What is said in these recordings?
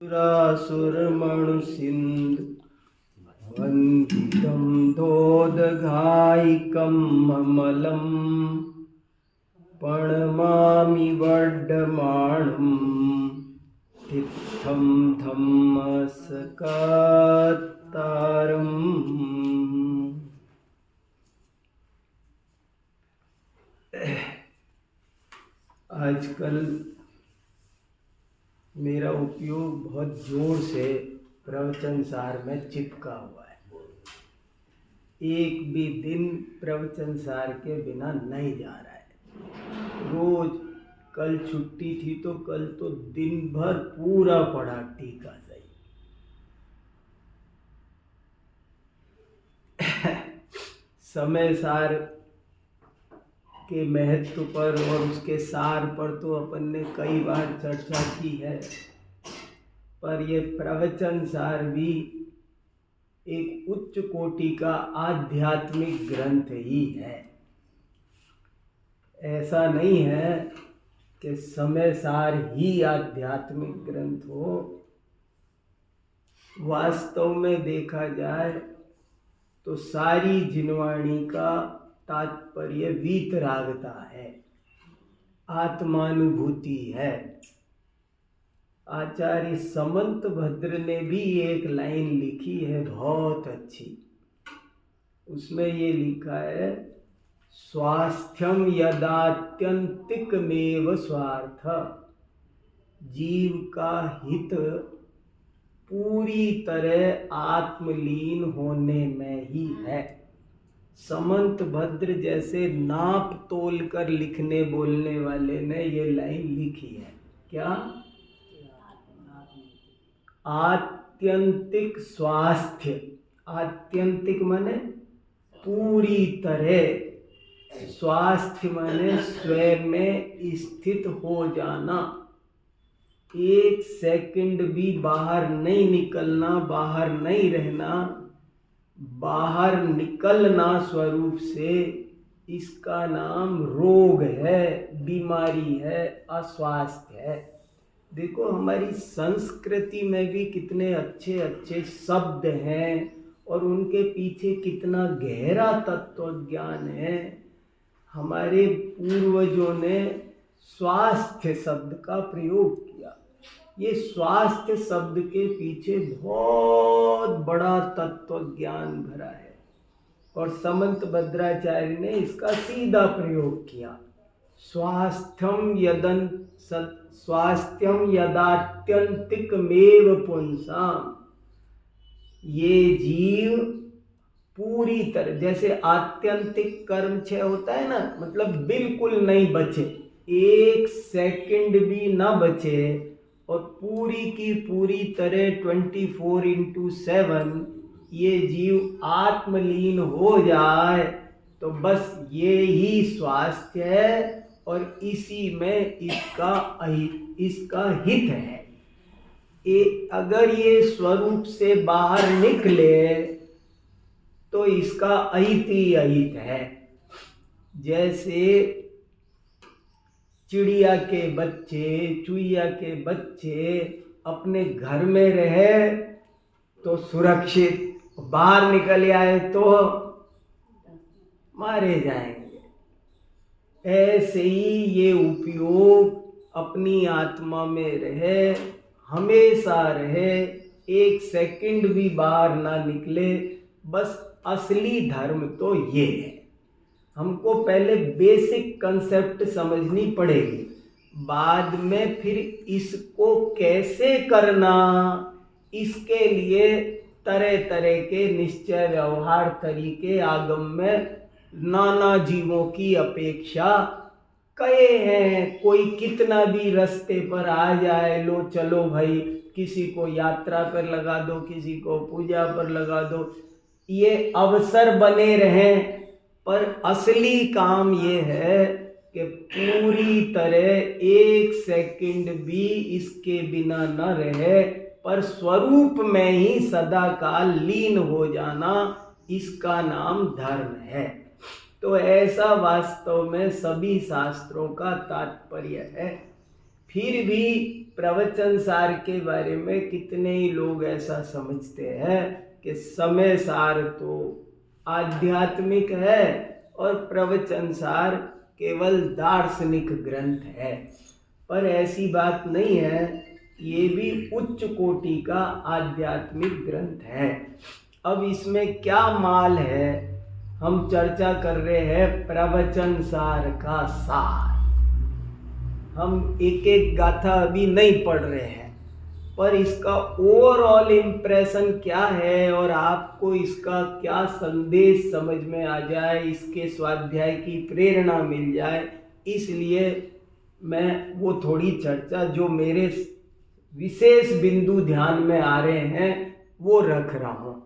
सुरासुरमणुसिन्धु वन्दितं दोदघायिकं ममलं प्रणमामि वर्धमानं तीर्थं धम्मसकात्तारम्। आजकल मेरा उपयोग बहुत जोर से प्रवचन सार में चिपका हुआ है। एक भी दिन प्रवचन सार के बिना नहीं जा रहा है। रोज कल छुट्टी थी तो कल तो दिन भर पूरा पढ़ा टीका सही। समय सार के महत्व पर और उसके सार पर तो अपन ने कई बार चर्चा की है, पर ये प्रवचन सार भी एक उच्च कोटि का आध्यात्मिक ग्रंथ ही है। ऐसा नहीं है कि समय सार ही आध्यात्मिक ग्रंथ हो। वास्तव में देखा जाए तो सारी जिनवाणी का तात्पर्य वीतरागता है, आत्मानुभूति है। आचार्य समंत भद्र ने भी एक लाइन लिखी है बहुत अच्छी। उसमें ये लिखा है, स्वास्थ्यम यदात्यंतिकमेव स्वार्थ। जीव का हित पूरी तरह आत्मलीन होने में ही है। समंत भद्र जैसे नाप तोल कर लिखने बोलने वाले ने ये लाइन लिखी है। क्या? आत्यंतिक स्वास्थ्य। आत्यंतिक माने पूरी तरह, स्वास्थ्य माने स्वयं में स्थित हो जाना। एक सेकंड भी बाहर नहीं निकलना, बाहर नहीं रहना, बाहर निकलना स्वरूप से, इसका नाम रोग है, बीमारी है, अस्वास्थ्य है। देखो हमारी संस्कृति में भी कितने अच्छे अच्छे शब्द हैं और उनके पीछे कितना गहरा तत्व ज्ञान है। हमारे पूर्वजों ने स्वास्थ्य शब्द का प्रयोग किया। ये स्वास्थ्य शब्द के पीछे बहुत बड़ा तत्व ज्ञान भरा है और समंत भद्राचार्य ने इसका सीधा प्रयोग किया। स्वास्थ्यम यदात्यंतिकमेव पुंसाम। ये जीव पूरी तरह, जैसे आत्यंतिक कर्म क्षय होता है ना, मतलब बिल्कुल नहीं बचे, एक सेकंड भी ना बचे और पूरी की पूरी तरह 24/7 ये जीव आत्मलीन हो जाए, तो बस ये ही स्वास्थ्य है और इसी में इसका हित है। अगर ये स्वरूप से बाहर निकले तो इसका अहित ही अहित है। जैसे चिड़िया के बच्चे, चुईया के बच्चे अपने घर में रहे तो सुरक्षित, बाहर निकल आए तो मारे जाएंगे। ऐसे ही ये उपयोग अपनी आत्मा में रहे, हमेशा रहे, एक सेकंड भी बाहर ना निकले। बस असली धर्म तो ये है। हमको पहले बेसिक कंसेप्ट समझनी पड़ेगी, बाद में फिर इसको कैसे करना, इसके लिए तरह तरह के निश्चय व्यवहार तरीके आगम में नाना जीवों की अपेक्षा कहे हैं। कोई कितना भी रास्ते पर आ जाए, लो चलो भाई, किसी को यात्रा पर लगा दो, किसी को पूजा पर लगा दो, ये अवसर बने रहें, पर असली काम ये है कि पूरी तरह एक सेकंड भी इसके बिना न रहे, पर स्वरूप में ही सदा काल लीन हो जाना, इसका नाम धर्म है। तो ऐसा वास्तव में सभी शास्त्रों का तात्पर्य है। फिर भी प्रवचन सार के बारे में कितने ही लोग ऐसा समझते हैं कि समय सार तो आध्यात्मिक है और प्रवचन सार केवल दार्शनिक ग्रंथ है, पर ऐसी बात नहीं है। ये भी उच्च कोटि का आध्यात्मिक ग्रंथ है। अब इसमें क्या माल है, हम चर्चा कर रहे हैं प्रवचन सार का सार। हम एक एक गाथा अभी नहीं पढ़ रहे हैं, पर इसका ओवरऑल इम्प्रेशन क्या है और आपको इसका क्या संदेश समझ में आ जाए, इसके स्वाध्याय की प्रेरणा मिल जाए, इसलिए मैं वो थोड़ी चर्चा जो मेरे विशेष बिंदु ध्यान में आ रहे हैं वो रख रहा हूँ।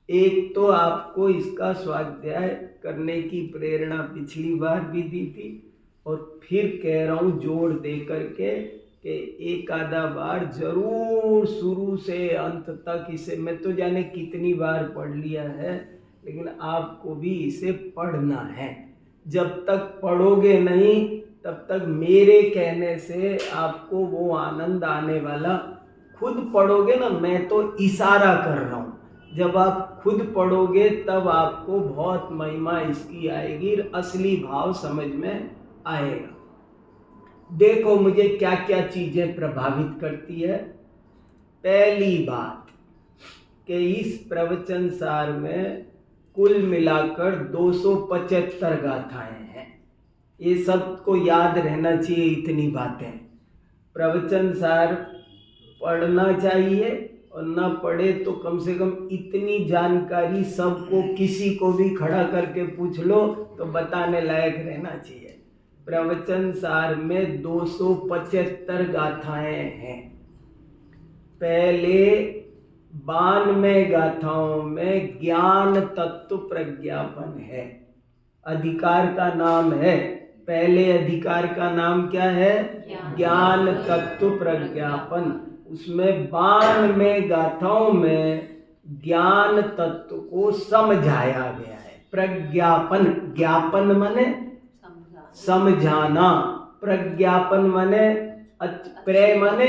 एक तो आपको इसका स्वाध्याय करने की प्रेरणा पिछली बार भी दी थी और फिर कह रहा हूँ जोड़ दे करके कि एक आधा बार जरूर शुरू से अंत तक इसे, मैं तो जाने कितनी बार पढ़ लिया है, लेकिन आपको भी इसे पढ़ना है। जब तक पढ़ोगे नहीं तब तक मेरे कहने से आपको वो आनंद आने वाला, खुद पढ़ोगे ना, मैं तो इशारा कर रहा हूँ, जब आप खुद पढ़ोगे तब आपको बहुत महिमा इसकी आएगी, असली भाव समझ में आएगा। देखो मुझे क्या क्या चीजें प्रभावित करती है। पहली बात कि इस प्रवचन सार में कुल मिलाकर 275 गाथाएं हैं। ये सबको याद रहना चाहिए इतनी बातें। प्रवचन सार पढ़ना चाहिए और ना पढ़े तो कम से कम इतनी जानकारी सबको, किसी को भी खड़ा करके पूछ लो तो बताने लायक रहना चाहिए। प्रवचन सार में 275 गाथाएं हैं। पहले 92 गाथाओं में ज्ञान तत्व प्रज्ञापन है। अधिकार का नाम है, पहले अधिकार का नाम क्या है? ज्ञान तत्व प्रज्ञापन। उसमें 92 गाथाओं में ज्ञान तत्व को समझाया गया है। प्रज्ञापन, ज्ञापन माने समझाना, प्रज्ञापन माने प्रे माने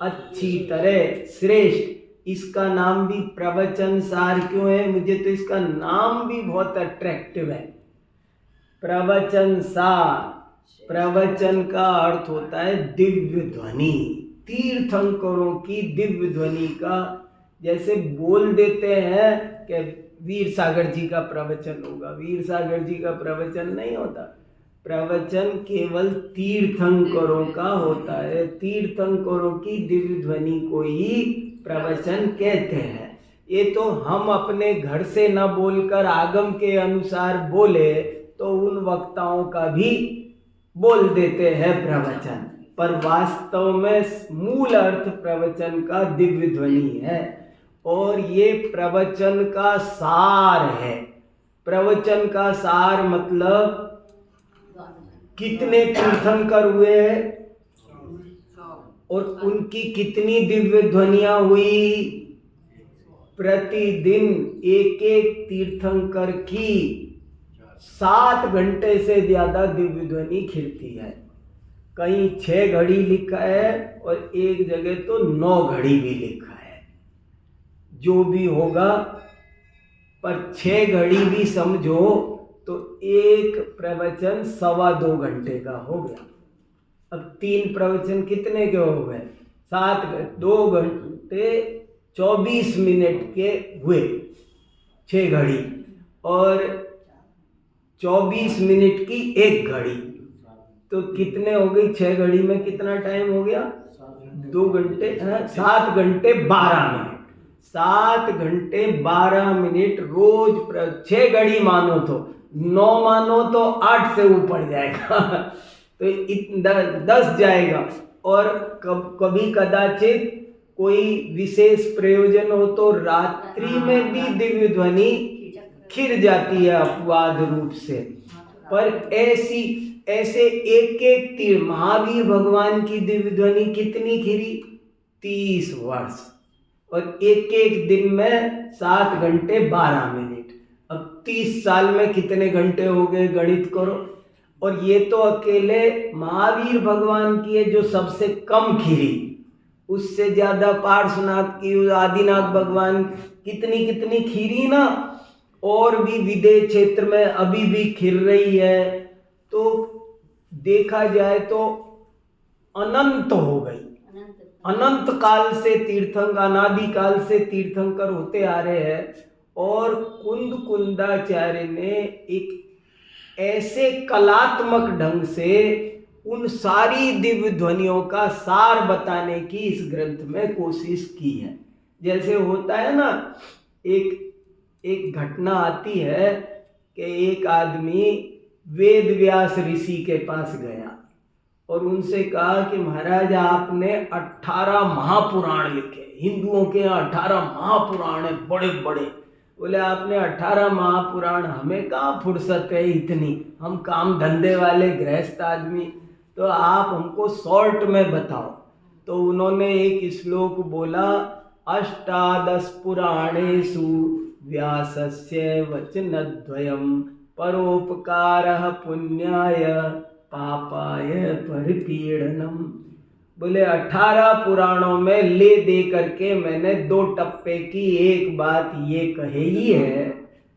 अच्छी तरह, श्रेष्ठ। इसका नाम भी प्रवचन सार क्यों है? मुझे तो इसका नाम भी बहुत अट्रैक्टिव है, प्रवचन सार। प्रवचन का अर्थ होता है दिव्य ध्वनि, तीर्थंकरों की दिव्य ध्वनि का। जैसे बोल देते हैं कि वीर सागर जी का प्रवचन होगा, वीर सागर जी का प्रवचन नहीं होता। प्रवचन केवल तीर्थंकरों का होता है, तीर्थंकरों की दिव्य ध्वनि को ही प्रवचन कहते हैं। ये तो हम अपने घर से न बोलकर आगम के अनुसार बोले तो उन वक्ताओं का भी बोल देते हैं प्रवचन, पर वास्तव में मूल अर्थ प्रवचन का दिव्य ध्वनि है और ये प्रवचन का सार है। प्रवचन का सार मतलब कितने तीर्थंकर हुए और उनकी कितनी दिव्य ध्वनियां हुई। प्रतिदिन एक एक तीर्थंकर की 7 घंटे से ज्यादा दिव्य ध्वनि खिलती है। कहीं 6 घड़ी लिखा है और एक जगह तो 9 घड़ी भी लिखा है। जो भी होगा, पर 6 घड़ी भी समझो तो एक प्रवचन 2.25 घंटे का हो गया। अब 3 प्रवचन कितने के हो गए? 2 घंटे 24 मिनट के हुए 6 घड़ी, और 24 मिनट की 1 घड़ी, तो कितने हो गई? 6 घड़ी में कितना टाइम हो गया? 2 घंटे, 7 घंटे 12 मिनट। 7 घंटे 12 मिनट रोज 6 घड़ी मानो तो 9 मानो तो 8 से ऊपर जाएगा तो 10 जाएगा। और कभी कदाचित कोई विशेष प्रयोजन हो तो रात्रि में भी दिव्य ध्वनि खिर जाती है अपवाद रूप से। पर ऐसे एक एक तीर, महावीर भगवान की दिव्य ध्वनि कितनी खिरी? 30 वर्ष, और एक एक दिन में 7 घंटे 12 मिनट। अब 30 साल में कितने घंटे हो गए? गणित करो। और ये तो अकेले महावीर भगवान की है जो सबसे कम खिली, उससे ज्यादा पार्श्वनाथ की, आदिनाथ भगवान कितनी कितनी खीरी ना, और भी विदेश क्षेत्र में अभी भी खिल रही है। तो देखा जाए तो अनंत हो गई, अनंत काल से तीर्थंकर, अनादि काल से तीर्थंकर होते आ रहे हैं। और कुंद कुंदाचार्य ने एक ऐसे कलात्मक ढंग से उन सारी दिव्य ध्वनियों का सार बताने की इस ग्रंथ में कोशिश की है। जैसे होता है ना, एक घटना आती है कि एक आदमी वेद व्यास ऋषि के पास गया और उनसे कहा कि महाराज आपने 18 महापुराण लिखे, हिंदुओं के यहाँ 18 महापुराण है बड़े बड़े। बोले आपने 18 महापुराण, हमें कहाँ फुर्सत है इतनी, हम काम धंधे वाले गृहस्थ आदमी, तो आप हमको शॉर्ट में बताओ। तो उन्होंने एक श्लोक बोला, अष्टादश पुराणेषु व्यासस्य वचनद्वयम् परोपकारः पुण्याय पापाय परिपीडनम। बोले 18 पुराणों में ले दे करके मैंने 2 टप्पे की एक बात ये कही ही है,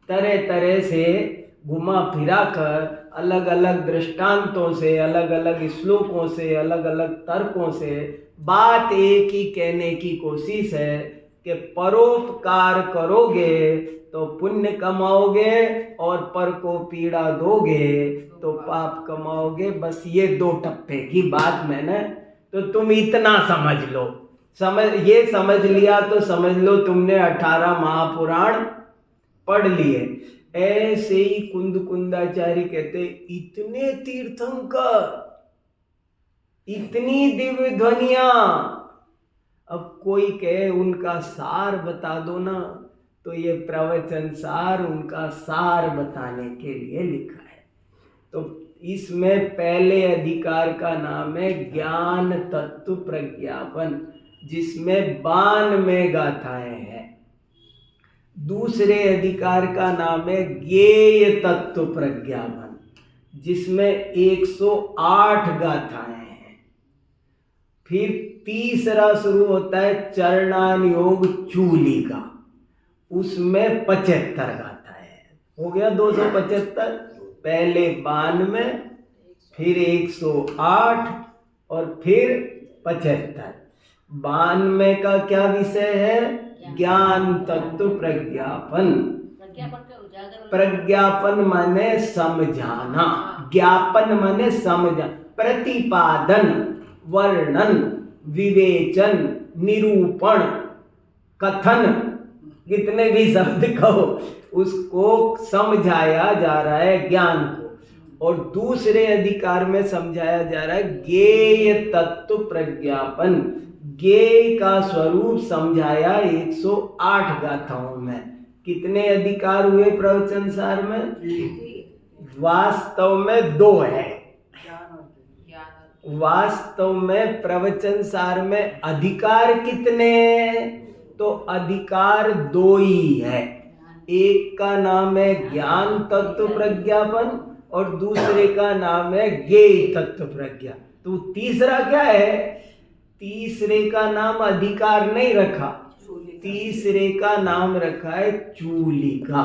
तरह तरह से घुमा फिरा कर अलग अलग दृष्टांतों से, अलग अलग श्लोकों से, अलग अलग तर्कों से बात एक ही कहने की कोशिश है कि परोपकार करोगे तो पुण्य कमाओगे और पर को पीड़ा दोगे तो पाप कमाओगे। बस ये 2 टप्पे की बात मैंने, तो तुम इतना समझ लो, ये समझ लिया तो समझ लो तुमने 18 महापुराण पढ़ लिए। ऐसे ही कुंद कुंदाचार्य कहते, इतने तीर्थंकर, इतनी दिव्य ध्वनिया, अब कोई कहे उनका सार बता दो ना, तो ये प्रवचन सार उनका सार बताने के लिए लिखा है। तो इसमें पहले अधिकार का नाम है ज्ञान तत्व प्रज्ञापन, जिसमें 92 गाथाएं हैं। दूसरे अधिकार का नाम है ज्ञेय तत्व प्रज्ञापन, जिसमें 108 गाथाएं हैं। फिर तीसरा शुरू होता है चरणान योग चूलिका, उसमें 75 गाथाएं हैं। हो गया 275, पहले 92, फिर 108 और फिर 75। 92 का क्या विषय है? ज्ञान तत्व प्रज्ञापन। प्रज्ञापन माने समझाना, ज्ञापन माने समझा, प्रतिपादन, वर्णन, विवेचन, निरूपण, कथन, कितने भी शब्द कहो, उसको समझाया जा रहा है ज्ञान को। और दूसरे अधिकार में समझाया जा रहा है ज्ञेय तत्व प्रज्ञापन, ज्ञेय का स्वरूप समझाया 108 गाथाओं में। कितने अधिकार हुए प्रवचन सार में? वास्तव में 2 है। वास्तव में प्रवचन सार में अधिकार कितने? तो अधिकार 2 ही है। एक का नाम है ज्ञान तत्व प्रज्ञापन और दूसरे का नाम है ज्ञेय तत्व प्रज्ञा। तो तीसरा क्या है? तीसरे का नाम अधिकार नहीं रखा, तीसरे का नाम रखा है चूलिका।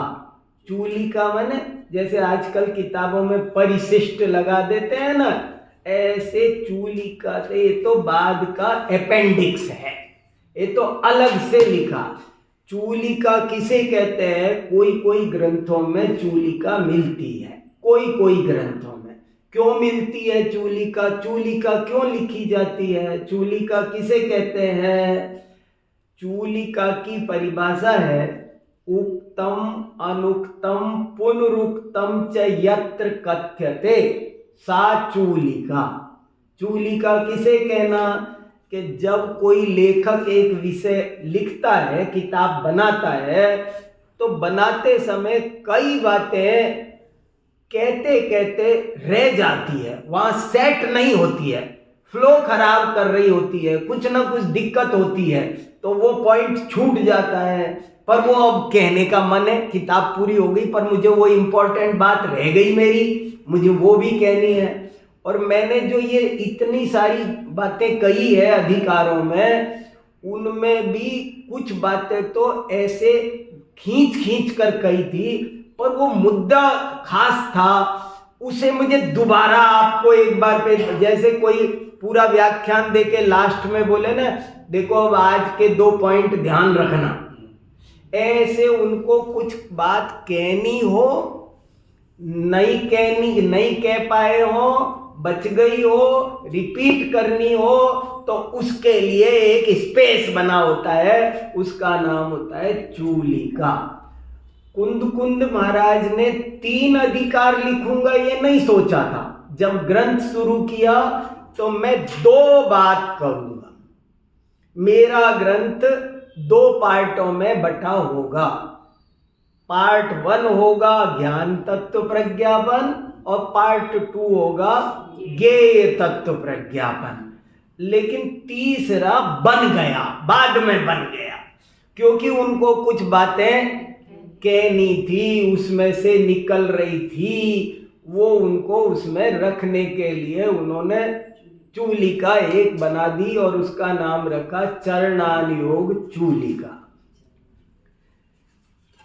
चूलिका माने जैसे आजकल किताबों में परिशिष्ट लगा देते हैं ना, ऐसे चूलिका से, ये तो बाद का अपेंडिक्स है, ये तो अलग से लिखा। चूलिका किसे कहते हैं? कोई कोई ग्रंथों में चूलिका मिलती है, कोई कोई ग्रंथों में। क्यों मिलती है चूलिका? चूलिका क्यों लिखी जाती है? चूलिका किसे कहते हैं? चूलिका की परिभाषा है उक्तम अनुक्तम पुनरुक्तम च यत्र कथ्यते सा चूलिका। चूलिका किसे कहना? कि जब कोई लेखक एक विषय लिखता है, किताब बनाता है, तो बनाते समय कई बातें कहते कहते रह जाती है, वहां सेट नहीं होती है, फ्लो खराब कर रही होती है, कुछ ना कुछ दिक्कत होती है, तो वो पॉइंट छूट जाता है। पर वो अब कहने का मन है, किताब पूरी हो गई पर मुझे वो इम्पोर्टेंट बात रह गई मेरी, मुझे वो भी कहनी है। और मैंने जो ये इतनी सारी बातें कही है अधिकारों में, उनमें भी कुछ बातें तो ऐसे खींच खींच कर कही थी, पर वो मुद्दा खास था, उसे मुझे दोबारा आपको एक बार पे, जैसे कोई पूरा व्याख्यान देके लास्ट में बोले ना, देखो अब आज के 2 पॉइंट ध्यान रखना, ऐसे उनको कुछ बात कहनी हो, नहीं कह पाए हो, बच गई हो, रिपीट करनी हो, तो उसके लिए एक स्पेस बना होता है, उसका नाम होता है चूलिका। कुंद महाराज ने 3 अधिकार लिखूंगा ये नहीं सोचा था। जब ग्रंथ शुरू किया तो मैं 2 बात करूंगा। मेरा ग्रंथ 2 पार्टों में बटा होगा। पार्ट 1 होगा ज्ञान तत्व प्रज्ञापन और पार्ट 2 होगा ज्ञेय तत्व प्रज्ञापन। लेकिन तीसरा बन गया, बाद में बन गया, क्योंकि उनको कुछ बातें कहनी थी, उसमें से निकल रही थी, वो उनको उसमें रखने के लिए उन्होंने चूलिका एक बना दी और उसका नाम रखा चरणानुयोग चूलिका।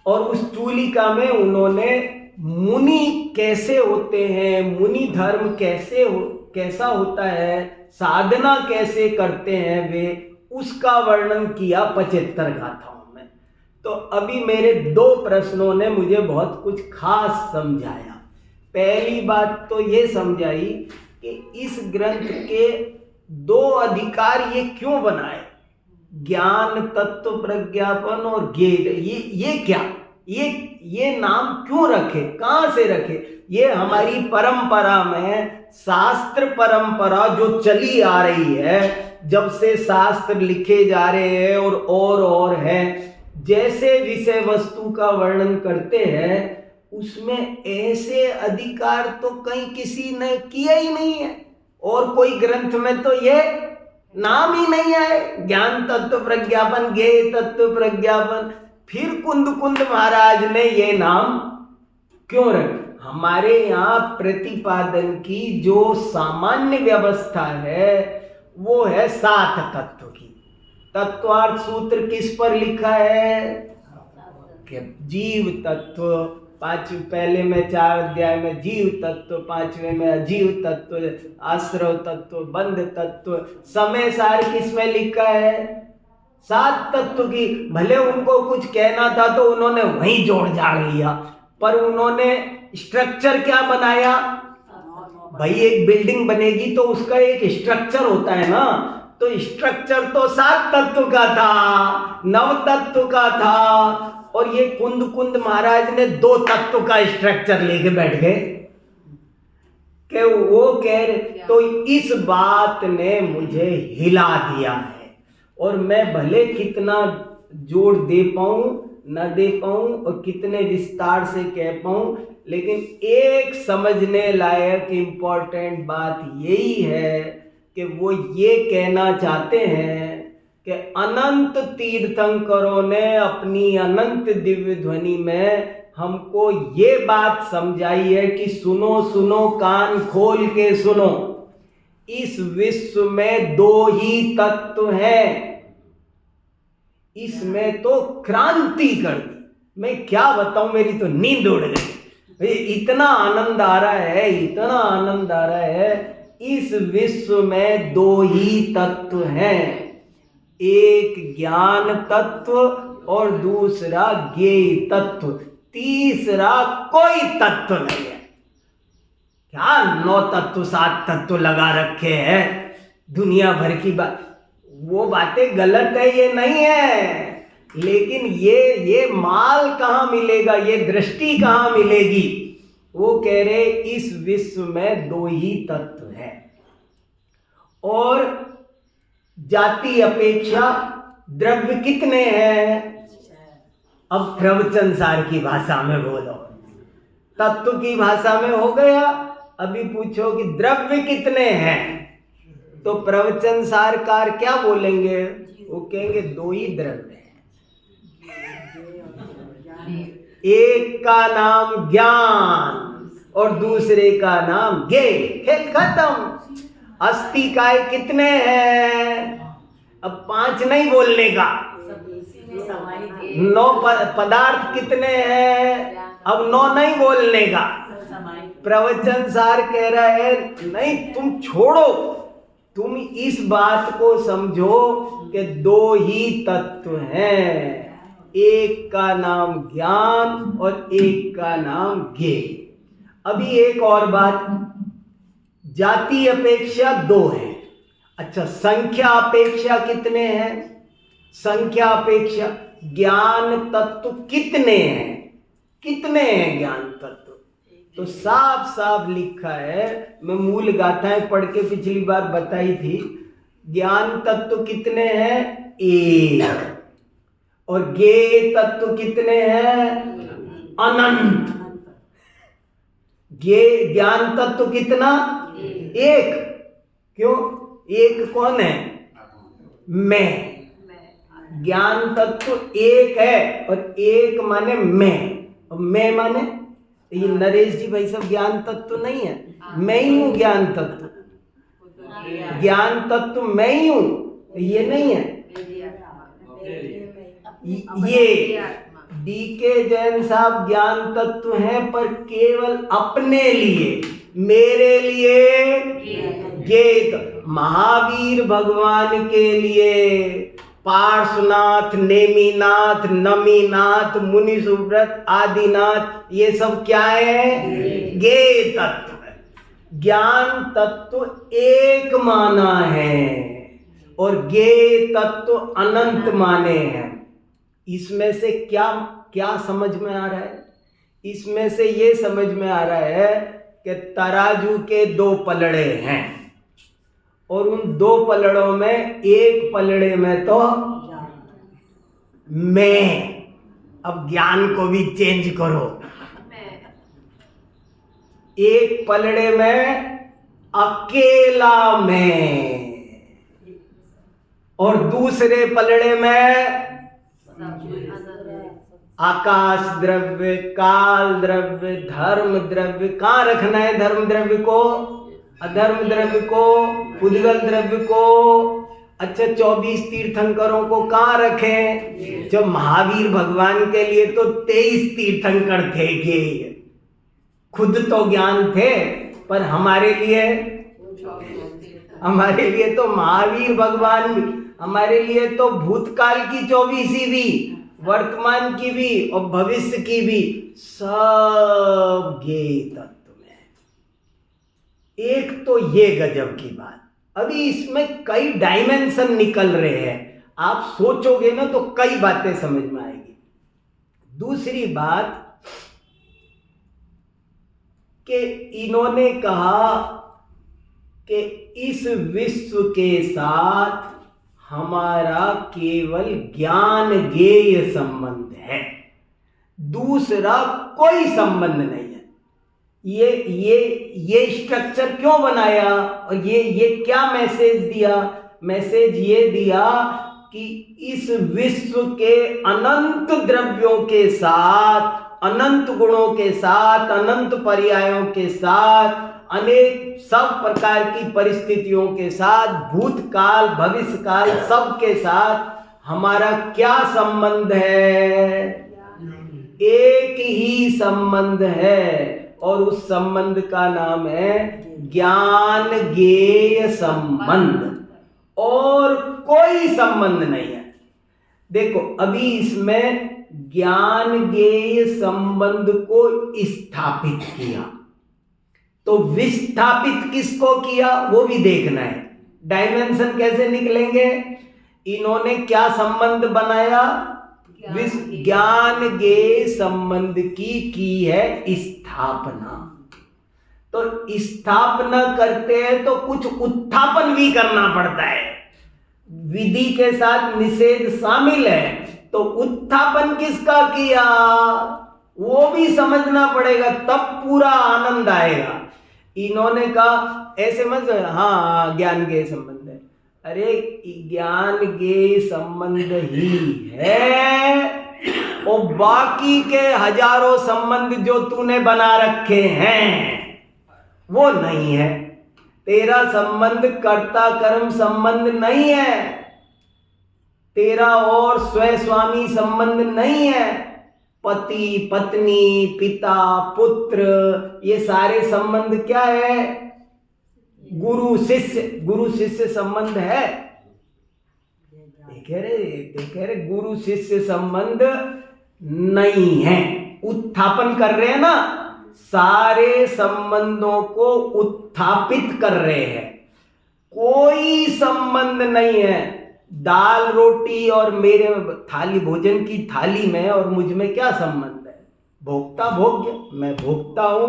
और उस चूलिका में उन्होंने मुनि कैसे होते हैं, मुनि धर्म कैसा होता है, साधना कैसे करते हैं वे, उसका वर्णन किया 75 गाथाओं में। तो अभी मेरे 2 प्रश्नों ने मुझे बहुत कुछ खास समझाया। पहली बात तो ये समझाई कि इस ग्रंथ के 2 अधिकार ये क्यों बनाए, ज्ञान तत्व प्रज्ञापन और ज्ञेय, ये क्या, ये नाम क्यों रखे, कहां से रखे। ये हमारी परंपरा में, शास्त्र परंपरा जो चली आ रही है, जब से शास्त्र लिखे जा रहे हैं और हैं, जैसे विषय वस्तु का वर्णन करते हैं, उसमें ऐसे अधिकार तो कहीं किसी ने किया ही नहीं है, और कोई ग्रंथ में तो ये नाम ही नहीं है, ज्ञान तत्व प्रज्ञापन, ज्ञेय तत्व प्रज्ञापन। फिर कुंद महाराज ने ये नाम क्यों रखे। हमारे यहाँ प्रतिपादन की जो सामान्य व्यवस्था है वो है 7 तत्व की। तत्वार्थ सूत्र किस पर लिखा है कि जीव तत्व, पहले में 4 अध्याय में जीव तत्व, 5वें में अजीव तत्व, आश्रव तत्व, बंध तत्व। समय सार किस में लिखा है 7 तत्व की। भले उनको कुछ कहना था तो उन्होंने वहीं जोड़ जाड़ लिया, पर उन्होंने स्ट्रक्चर क्या बनाया भाई, एक बिल्डिंग बनेगी तो उसका एक स्ट्रक्चर होता है ना, तो स्ट्रक्चर तो 7 तत्व का था, 9 तत्व का था, और ये कुंद महाराज ने 2 तत्व का स्ट्रक्चर लेके बैठ गए कि वो कह रहे। तो इस बात ने मुझे हिला दिया है, और मैं भले कितना जोड़ दे पाऊं न दे पाऊं और कितने विस्तार से कह पाऊं, लेकिन एक समझने लायक इम्पोर्टेंट बात यही है कि वो ये कहना चाहते हैं कि अनंत तीर्थंकरों ने अपनी अनंत दिव्य ध्वनि में हमको ये बात समझाई है कि सुनो सुनो, कान खोल के सुनो, इस विश्व में 2 ही तत्व हैं। इसमें तो क्रांति कर दी, मैं क्या बताऊं, मेरी तो नींद उड़ गई, इतना आनंद आ रहा है, इतना आनंद आ रहा है। इस विश्व में 2 ही तत्व हैं, एक ज्ञान तत्व और दूसरा ज्ञेय तत्व, तीसरा कोई तत्व नहीं है। क्या 9 तत्व 7 तत्व लगा रखे हैं, दुनिया भर की बात, वो बातें गलत है, ये नहीं है, लेकिन ये माल कहाँ मिलेगा, ये दृष्टि कहाँ मिलेगी। वो कह रहे इस विश्व में 2 ही तत्व है, और जाति अपेक्षा द्रव्य कितने हैं। अब प्रवचन सार की भाषा में बोलो, तत्व की भाषा में हो गया। अभी पूछो कि द्रव्य कितने हैं, तो प्रवचन सारकार क्या बोलेंगे, वो कहेंगे 2 ही द्रव्य हैं। एक का नाम ज्ञान और दूसरे का नाम गे। खेल खत्म। अस्थिकाय कितने हैं? अब 5 नहीं बोलने का। 9 पदार्थ कितने हैं? अब 9 नहीं बोलने का। प्रवचन सार कह रहा है नहीं, तुम छोड़ो, तुम इस बात को समझो कि 2 ही तत्व हैं, एक का नाम ज्ञान और एक का नाम ज्ञेय। अभी एक और बात, जाति अपेक्षा 2 है। अच्छा, संख्या अपेक्षा कितने हैं? संख्या अपेक्षा ज्ञान तत्व कितने हैं? कितने हैं ज्ञान तत्व? तो साफ साफ लिखा है, मैं मूल गाथाएं पढ़ के पिछली बार बताई थी। ज्ञान तत्व कितने हैं? 1। और ज्ञेय तत्व कितने हैं? अनंत। ज्ञान तत्व कितना? 1। क्यों? 1 कौन है? मैं। ज्ञान तत्व 1 है और 1 माने मैं, और मैं माने ये नरेश जी भाई सब ज्ञान तत्व नहीं है, मैं ही हूं ज्ञान तत्व। ज्ञान तत्व मैं ही हूं, ये नहीं है। ये डीके जैन साहब ज्ञान तत्व हैं, पर केवल अपने लिए, मेरे लिए गेत। महावीर भगवान के लिए पार्श्वनाथ, नेमिनाथ, नमीनाथ, मुनि सुव्रत, आदिनाथ, ये सब क्या है? ज्ञेय तत्व है। ज्ञान तत्व 1 माना है और ज्ञेय तत्व अनंत माने हैं। इसमें से क्या क्या समझ में आ रहा है? इसमें से ये समझ में आ रहा है कि तराजू के 2 पलड़े हैं और उन 2 पलड़ों में एक पलड़े में तो मैं। अब ज्ञान को भी चेंज करो। एक पलड़े में अकेला मैं और दूसरे पलड़े में आकाश द्रव्य, काल द्रव्य, धर्म द्रव्य। कहाँ रखना है धर्म द्रव्य को? अधर्म द्रव्य को, उद्गल द्रव्य को। अच्छा, 24 तीर्थंकरों को कहाँ रखें? जो महावीर भगवान के लिए तो 23 तीर्थंकर थे, खुद तो ज्ञान थे, पर हमारे लिए तो महावीर भगवान भी, हमारे लिए तो भूतकाल की 24 भी, वर्तमान की भी और भविष्य की भी, सब ज्ञेय तत्व में। एक तो ये गजब की बात। अभी इसमें कई डायमेंशन निकल रहे हैं, आप सोचोगे ना तो कई बातें समझ में आएगी। दूसरी बात कि इन्होंने कहा कि इस विश्व के साथ हमारा केवल ज्ञान ज्ञेय संबंध है, दूसरा कोई संबंध नहीं है। ये स्ट्रक्चर क्यों बनाया और ये क्या मैसेज दिया? मैसेज ये दिया कि इस विश्व के अनंत द्रव्यों के साथ, अनंत गुणों के साथ, अनंत पर्यायों के साथ, अनेक सब प्रकार की परिस्थितियों के साथ, भूतकाल भविष्यकाल सब के साथ हमारा क्या संबंध है? एक ही संबंध है और उस संबंध का नाम है ज्ञान ज्ञेय संबंध, और कोई संबंध नहीं है। देखो, अभी इसमें ज्ञान ज्ञेय संबंध को स्थापित किया, तो विस्थापित किसको किया वो भी देखना है। डायमेंशन कैसे निकलेंगे? इन्होंने क्या संबंध बनाया? ज्ञान ज्ञेय संबंध की है स्थापना। तो स्थापना करते हैं तो कुछ उत्थापन भी करना पड़ता है, विधि के साथ निषेध शामिल है। तो उत्थापन किसका किया वो भी समझना पड़ेगा, तब पूरा आनंद आएगा। इन्होंने कहा ऐसे मत, हाँ ज्ञान ज्ञेय संबंध है। अरे ज्ञान ज्ञेय संबंध ही है, और बाकी के हजारों संबंध जो तूने बना रखे हैं वो नहीं है। तेरा संबंध कर्ता कर्म संबंध नहीं है, तेरा और स्वयं स्वामी संबंध नहीं है। पति पत्नी, पिता पुत्र, ये सारे संबंध क्या है? गुरु शिष्य संबंध है। देखे रे गुरु शिष्य संबंध नहीं है। उत्थापन कर रहे हैं ना, सारे संबंधों को उत्थापित कर रहे हैं। कोई संबंध नहीं है। दाल रोटी और मेरे थाली, भोजन की थाली में और मुझ में क्या संबंध है? भोक्ता भोग्य, मैं भोक्ता हूं,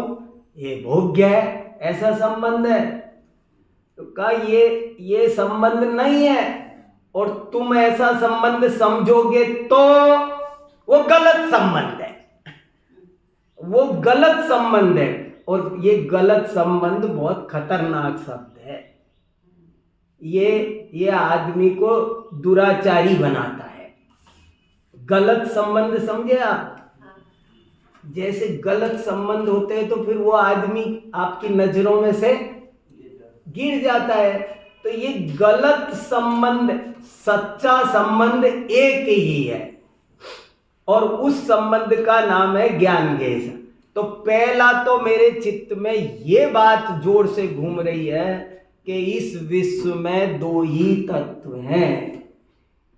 ये भोग्य है, ऐसा संबंध है। तो कहा ये संबंध नहीं है, और तुम ऐसा संबंध समझोगे तो वो गलत संबंध है, वो गलत संबंध है। और ये गलत संबंध बहुत खतरनाक शब्द है। ये आदमी को दुराचारी बनाता है। गलत संबंध समझे आप? जैसे गलत संबंध होते हैं तो फिर वो आदमी आपकी नजरों में से गिर जाता है। तो ये गलत संबंध, सच्चा संबंध एक ही है, और उस संबंध का नाम है ज्ञान गेय। तो पहला तो मेरे चित्त में ये बात जोर से घूम रही है कि इस विश्व में दो ही तत्व हैं,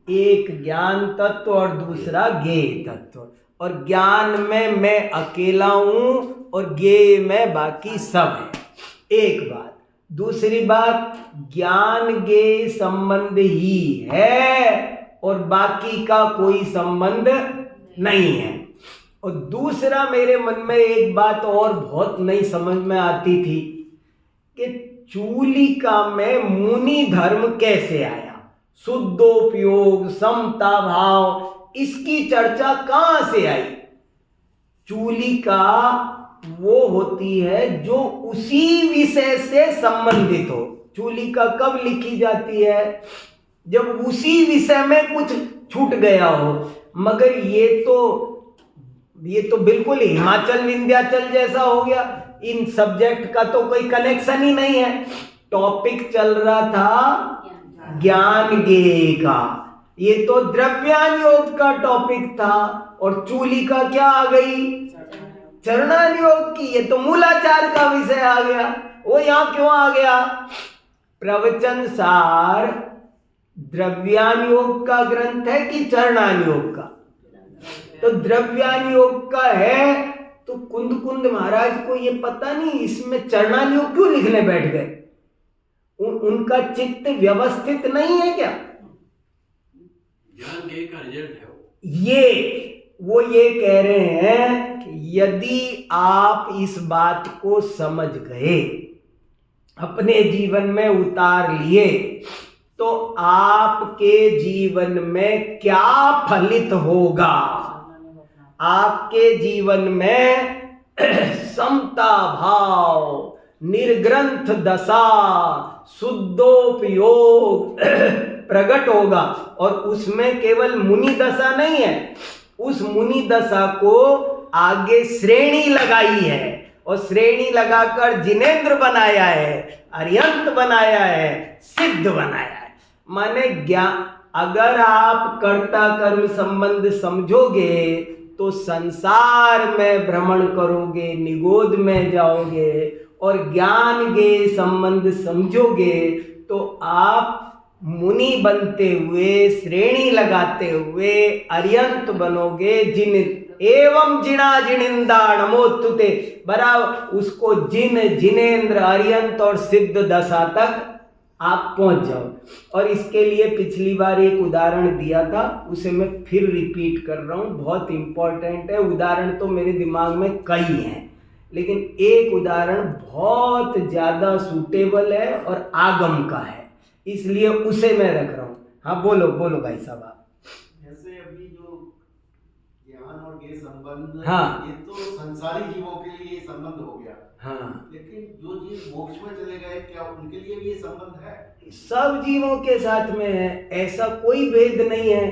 एक ज्ञान तत्व और दूसरा ज्ञेय तत्व। और ज्ञान में मैं अकेला हूं और ज्ञेय में बाकी सब है। एक बात। दूसरी बात, ज्ञान ज्ञेय संबंध ही है और बाकी का कोई संबंध नहीं है। और दूसरा, मेरे मन में एक बात और बहुत नहीं समझ में आती थी कि चूलिका में मुनि धर्म कैसे आया? शुद्धोपयोग, समता भाव, इसकी चर्चा कहां से आई? चूलिका वो होती है जो उसी विषय से संबंधित हो। चूलिका कब लिखी जाती है? जब उसी विषय में कुछ छूट गया हो। मगर ये तो बिल्कुल हिमाचल विंध्याचल जैसा हो गया। इन सब्जेक्ट का तो कोई कनेक्शन ही नहीं है। टॉपिक चल रहा था ज्ञान ज्ञेय का, ये तो द्रव्यान योग का टॉपिक था, और चूलिका क्या आ गई? चरणान योग की। ये तो मूलाचार का विषय आ गया। वो यहां क्यों आ गया? प्रवचन सार द्रव्यान योग का ग्रंथ है कि चरणान योग का? तो द्रव्यान योग का है, तो कुंद महाराज को ये पता नहीं इसमें चरणान योग क्यों लिखने बैठ गए? उनका चित्त व्यवस्थित नहीं है क्या? ज्ञान का रिजल्ट है वो ये कह रहे हैं कि यदि आप इस बात को समझ गए, अपने जीवन में उतार लिए, तो आपके जीवन में क्या फलित होगा? आपके जीवन में समता भाव, निर्ग्रंथ दशा, शुद्धोपयोग प्रकट होगा। और उसमें केवल मुनि दशा नहीं है, उस मुनि दशा को आगे श्रेणी लगाई है, और श्रेणी लगाकर जिनेंद्र बनाया है, अर्यंत बनाया है, सिद्ध बनाया है। माने ज्ञान, अगर आप कर्ता कर्म संबंध समझोगे तो संसार में भ्रमण करोगे, निगोद में जाओगे, और ज्ञान के संबंध समझोगे तो आप मुनि बनते हुए, श्रेणी लगाते हुए अर्यंत बनोगे। जिन एवं जिना जिनिंदा नमोस्तुते, बराबर उसको जिन, जिनेंद्र, अर्यंत और सिद्ध दशा तक आप पहुंच जाओ। और इसके लिए पिछली बार एक उदाहरण दिया था, उसे मैं फिर रिपीट कर रहा हूं, बहुत इंपॉर्टेंट है। उदाहरण तो मेरे दिमाग में कई हैं, लेकिन एक उदाहरण बहुत ज़्यादा सूटेबल है और आगम का है, इसलिए उसे मैं रख रहा हूं। हाँ बोलो भाई साहब आप। जैसे अभी जो ज्ञान और ये संबंध, हाँ, ये तो संसारी जीवों के लिए ये संबंध हो गया। हाँ, लेकिन जो जीव मोक्ष में चले गए, क्या उनके लिए भी ये संबंध है? सब जीवों के साथ में है, ऐसा कोई भेद नहीं है।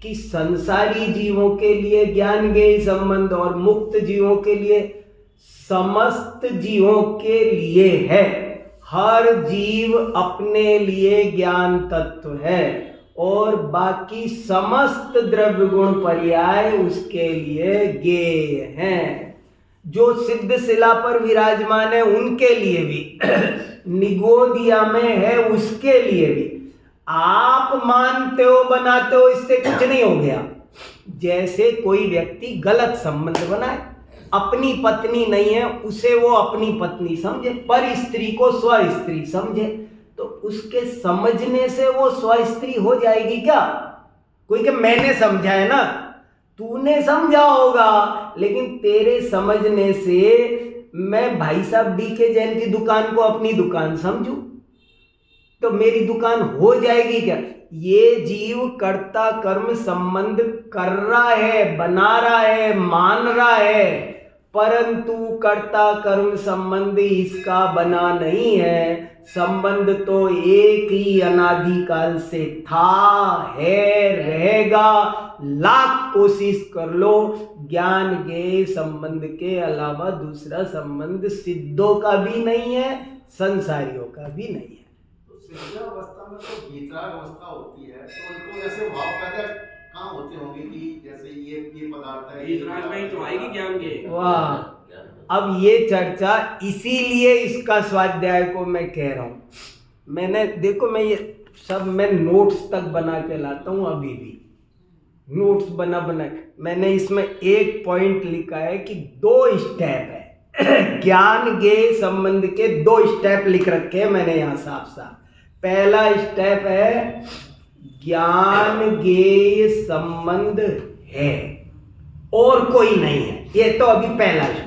कि संसारी जीवों के लिए ज्ञान ज्ञेय संबंध और मुक्त जीवों के लिए समस्त जीवों के लिए है। हर जीव अपने लिए ज्ञान तत्व है और बाकी समस्त द्रव्य गुण पर्याय उसके लिए ज्ञेय हैं। जो सिद्ध शिला पर विराजमान है उनके लिए भी, निगोदिया में है उसके लिए भी। आप मानते हो बनाते हो इससे कुछ नहीं हो गया। जैसे कोई व्यक्ति गलत संबंध बनाए, अपनी पत्नी नहीं है उसे वो अपनी पत्नी समझे, पर स्त्री को स्व स्त्री समझे, तो उसके समझने से वो स्व स्त्री हो जाएगी क्या? कोई कि मैंने समझा है ना, तूने समझा होगा, लेकिन तेरे समझने से मैं भाई साहब DK जैन की दुकान को अपनी दुकान समझूं तो मेरी दुकान हो जाएगी क्या? ये जीव कर्ता कर्म संबंध कर रहा है, बना रहा है, मान रहा है, परंतु कर्ता कर्म संबंध इसका बना नहीं है। संबंध तो एक ही अनादिकाल से था, है, रहेगा। लाख कोशिश कर लो, ज्ञान ज्ञेय संबंध के अलावा दूसरा संबंध सिद्धों का भी नहीं है, संसारियों का भी नहीं है। सिद्ध अवस्था में तो वितराग अवस्था होती है, तो उनको ऐसे भाव पैदा कहाँ होते होंगे कि जैसे ये पदार्थ है, वितराग में ही तो आएगी ज्ञान के। वाह, अब ये चर्चा, इसीलिए इसका स्वाध्याय को मैं कह रहा हूँ। मैंने देखो, मैं ये सब मैं नोट्स तक बना के लाता हूँ, अभी भी नोट्स बना मैंने इसमें एक पॉइंट लिखा है कि 2 स्टेप है ज्ञान ज्ञेय संबंध के 2 स्टेप लिख रखे हैं मैंने यहाँ साफ साफ। पहला स्टेप है ज्ञान ज्ञेय संबंध है और कोई नहीं है, ये तो अभी पहला स्टेप।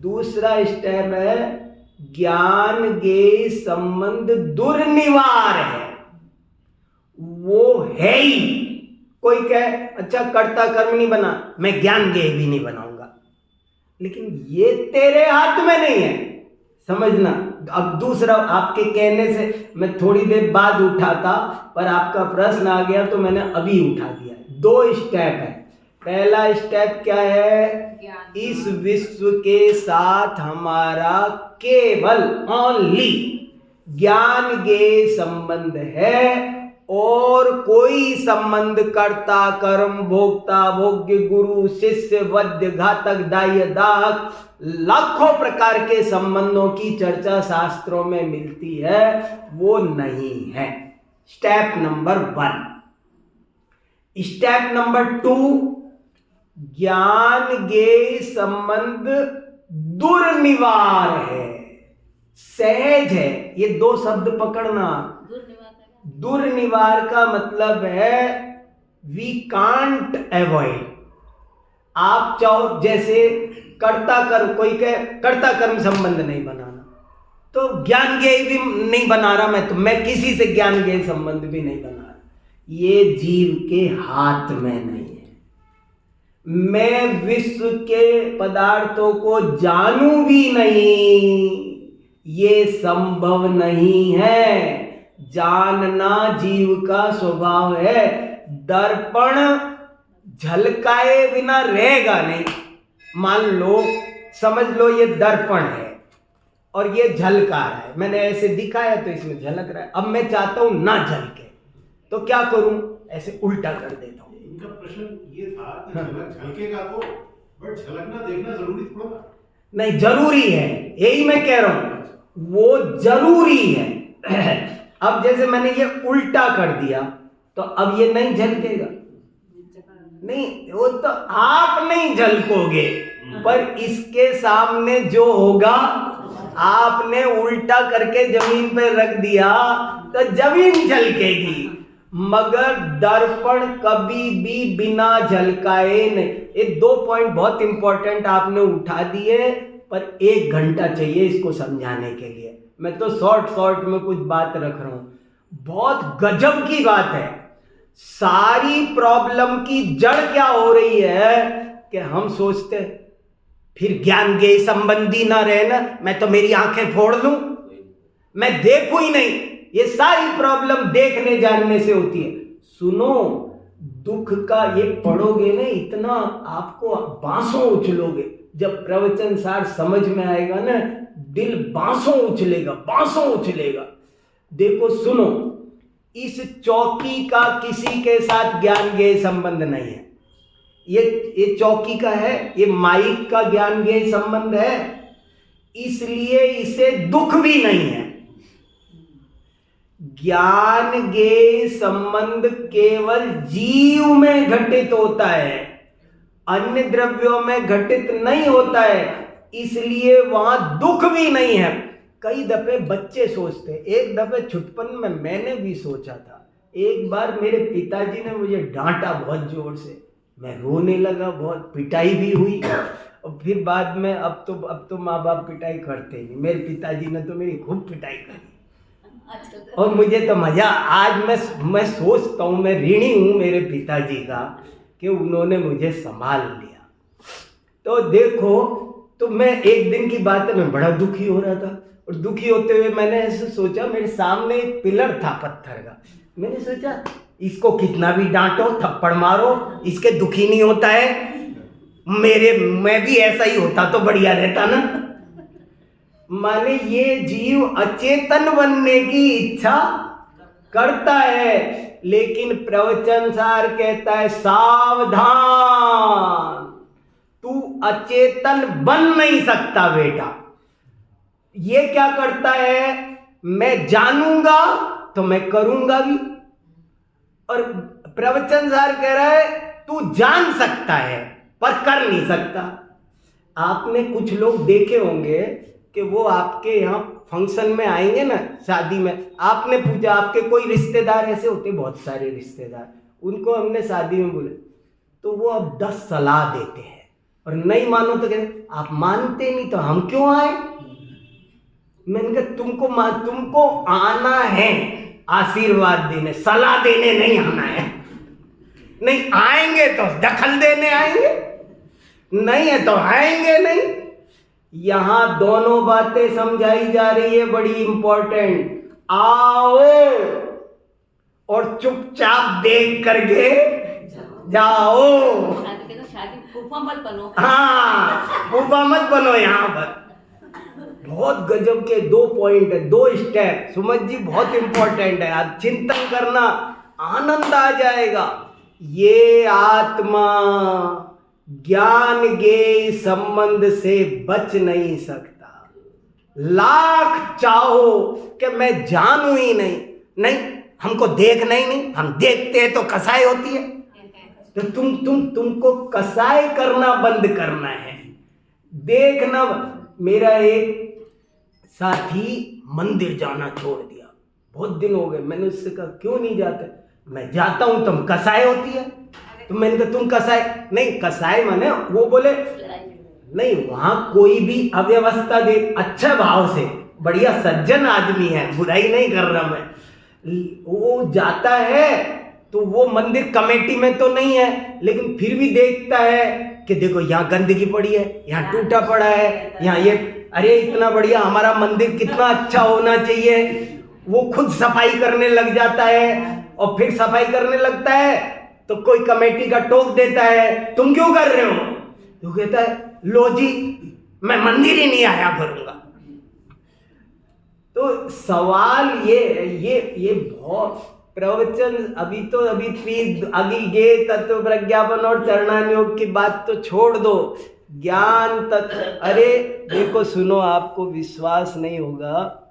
दूसरा स्टेप है ज्ञान ज्ञेय संबंध दुर्निवार है, वो है ही। कोई कहे अच्छा कर्ता कर्म नहीं बना, मैं ज्ञान ज्ञेय भी नहीं बनाऊंगा, लेकिन ये तेरे हाथ में नहीं है, समझना। अब दूसरा, आपके कहने से मैं थोड़ी देर बाद उठाता, पर आपका प्रश्न आ गया तो मैंने अभी उठा दिया। 2 स्टेप है। पहला स्टेप क्या है? इस विश्व के साथ हमारा केवल ओनली ज्ञान ज्ञेय संबंध है और कोई संबंध कर्ता कर्म भोक्ता भोग्य गुरु शिष्य वध्य घातक दाह्य दाहक लाखों प्रकार के संबंधों की चर्चा शास्त्रों में मिलती है, वो नहीं है। Step number 1। स्टेप नंबर 2, ज्ञान ज्ञेय संबंध दुर्निवार है, सहज है। ये 2 शब्द पकड़ना। दुर्निवार का मतलब है वी कांट अवॉइड। आप चाहो जैसे कर्ता कर्म, कोई कहे कर्ता कर्म संबंध नहीं बनाना, तो ज्ञान ज्ञेय भी नहीं बना रहा मैं किसी से ज्ञान ज्ञेय संबंध भी नहीं बना रहा। ये जीव के हाथ में नहीं है। मैं विश्व के पदार्थों को जानूं भी नहीं, ये संभव नहीं है। जानना जीव का स्वभाव है। दर्पण झलकाए बिना रहेगा नहीं। मान लो, समझ लो ये दर्पण है और ये झलका रहा है, मैंने ऐसे दिखाया तो इसमें झलक रहा है। अब मैं चाहता हूं ना झलके, तो क्या करूं? ऐसे उल्टा कर देता हूं। इनका प्रश्न ये था कि झलकेगा तो, बट झलकना देखना जरूरी थोड़ा नहीं, जरूरी है, यही मैं कह रहा हूं, वो जरूरी है। अब जैसे मैंने ये उल्टा कर दिया तो अब ये नहीं झलकेगा, नहीं, वो तो आप नहीं झलकोगे, पर इसके सामने जो होगा, आपने उल्टा करके जमीन पे रख दिया तो जमीन झलकेगी, मगर दर्पण कभी भी बिना झलकाए नहीं। ये 2 पॉइंट बहुत इंपॉर्टेंट आपने उठा दिए, पर 1 घंटा चाहिए इसको समझाने के लिए। मैं तो शॉर्ट में कुछ बात रख रहा हूं। बहुत गजब की बात है। सारी प्रॉब्लम की जड़ क्या हो रही है कि हम सोचते फिर ज्ञान ज्ञेय संबंधी ना रहे ना, मैं तो मेरी आंखें फोड़ लूं, मैं देखूं ही नहीं। ये सारी प्रॉब्लम देखने जानने से होती है। सुनो, दुख का ये पढ़ोगे ना, इतना आपको बांसों उछलोगे। जब प्रवचन सार समझ में आएगा ना, दिल बांसों उछलेगा, बांसों उछलेगा। देखो सुनो, इस चौकी का किसी के साथ ज्ञान ज्ञेय संबंध नहीं है। ये चौकी का है, ये माइक का ज्ञान ज्ञेय संबंध है, इसलिए इसे दुख भी नहीं है। ज्ञान ज्ञेय संबंध केवल जीव में घटित होता है, अन्य द्रव्यों में घटित नहीं होता है, इसलिए वहां दुख भी नहीं है। कई दफे बच्चे सोचते, एक दफे छुटपन में मैंने भी सोचा था। एक बार मेरे पिताजी ने मुझे डांटा बहुत जोर से, मैं रोने लगा, बहुत पिटाई भी हुई। और फिर बाद में अब तो माँ बाप पिटाई करते नहीं, मेरे पिताजी ने तो मेरी खूब पिटाई करी और मुझे तो मजा। आज मैं सोचता हूँ, मैं ऋणी हूँ मेरे पिताजी का कि उन्होंने मुझे संभाल लिया। तो देखो, तो मैं एक दिन की बात है, मैं बड़ा दुखी हो रहा था, और दुखी होते हुए मैंने ऐसे सोचा, मेरे सामने एक पिलर था पत्थर का, मैंने सोचा इसको कितना भी डांटो, थप्पड़ मारो, इसके दुखी नहीं होता है। मैं भी ऐसा ही होता तो बढ़िया रहता ना। माने ये जीव अचेतन बनने की इच्छा करता है, लेकिन प्रवचन सार कहता है सावधान, तू अचेतन बन नहीं सकता बेटा। ये क्या करता है, मैं जानूंगा तो मैं करूंगा भी, और प्रवचन सार कह रहा है तू जान सकता है पर कर नहीं सकता। आपने कुछ लोग देखे होंगे कि वो आपके यहाँ फंक्शन में आएंगे ना, शादी में, आपने पूछा, आपके कोई रिश्तेदार ऐसे होते, बहुत सारे रिश्तेदार, उनको हमने शादी में बोले तो वो अब 10 सलाह देते हैं, और नहीं मानो तो कहते आप मानते नहीं तो हम क्यों आए। मैंने कहा तुमको आना है आशीर्वाद देने, सलाह देने नहीं आना है। नहीं आएंगे तो दखल देने आएंगे, नहीं है तो आएंगे नहीं। यहां दोनों बातें समझाई जा रही है, बड़ी इंपॉर्टेंट। आओ और चुपचाप देख करके जाओ। शादी फूफा मत बनो। हाँ, फूफा मत बनो। यहाँ पर बहुत गजब के 2 पॉइंट है, 2 स्टेप, सुमन जी बहुत इंपॉर्टेंट है। आप चिंतन करना, आनंद आ जाएगा। ये आत्मा ज्ञान ज्ञेय संबंध से बच नहीं सकता। लाख चाहो कि मैं जानू ही नहीं, हमको देखना ही नहीं, हम देखते हैं तो कसाई होती है। तो तुमको कसाई करना बंद करना है, देखना। मेरा एक साथी मंदिर जाना छोड़ दिया, बहुत दिन हो गए। मैंने उससे कहा क्यों नहीं जाते, मैं जाता हूं, तुम कसाई होती है। तो मैंने कहा तुम कसाई नहीं, कसाई माने वो बोले नहीं, वहां कोई भी अव्यवस्था दे अच्छे भाव से, बढ़िया सज्जन आदमी है, बुराई नहीं कर रहा मैं, वो जाता है तो वो मंदिर कमेटी में तो नहीं है, लेकिन फिर भी देखता है कि देखो यहाँ गंदगी पड़ी है, यहाँ टूटा पड़ा है, यहाँ ये, अरे इतना बढ़िया हमारा मंदिर कितना अच्छा होना चाहिए। वो खुद सफाई करने लग जाता है, और फिर सफाई करने लगता है तो कोई कमेटी का टोक देता है, तुम क्यों कर रहे हो? तो कहता है लो जी, मैं मंदिर ही नहीं आया करूंगा। तो सवाल ये बहुत प्रवचन, अभी गे तत्व प्रज्ञापन और चरणान योग की बात तो छोड़ दो, ज्ञान तत्व। अरे देखो सुनो, आपको विश्वास नहीं होगा,